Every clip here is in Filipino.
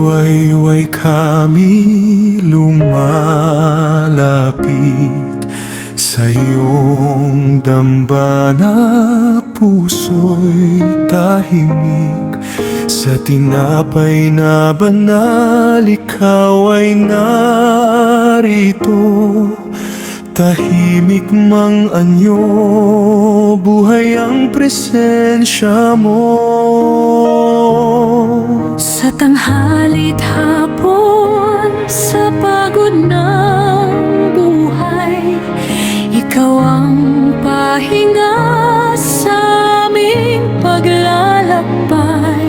wayway kami lumalapit sa iyong dambana, puso'y tahimik. Sa tinapay na banal, ikaw ay narito. Tahimik mang anyo, buhay ang presensya mo. Sa tanghali't hapon, sa pagod ng buhay, ikaw ang pahinga sa aming paglalakbay.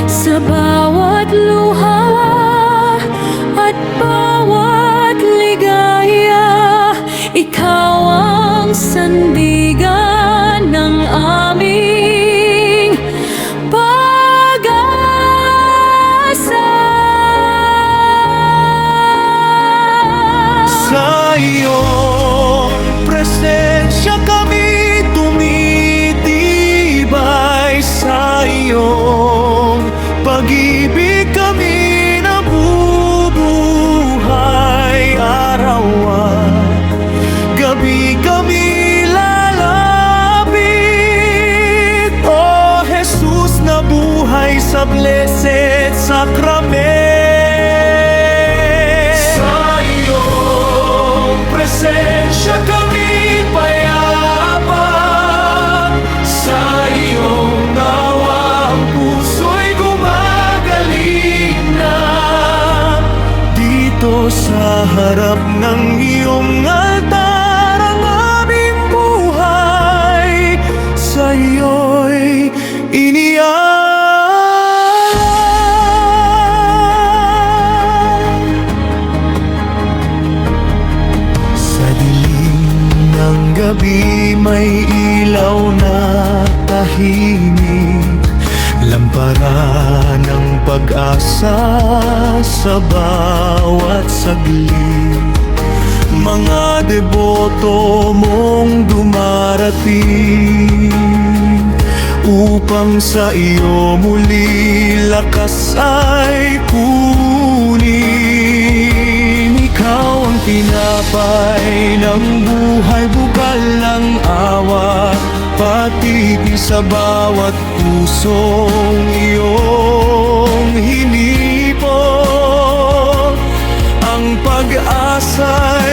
Sa bawat luha at bawat ligaya, ikaw ang sandigan ng aming pag-asa. Sa iyong presensya kami tumitibay, sa iyong pag-ibig kami nabubuhay. Araw at gabi kami lalapit, O Jesus na buhay sa Blessed Sacrament. Sa iyong presensya kami payapa, sa iyong nawa ang puso'y gumagaling na. Dito sa harap ng iyong altar, ang aming buhay sa iyo'y iniaalay. Sa dilim ng gabi may ilaw na tahimik, lampara ng pag-asa sa bawat saglit. Mga deboto mong dumarating upang sa iyo muli lakas ay kunin. Ikaw ang tinapay ng buhay, bukal ng awa, pati sa bawat pusong iyong hinipon. Ang pag-asa'y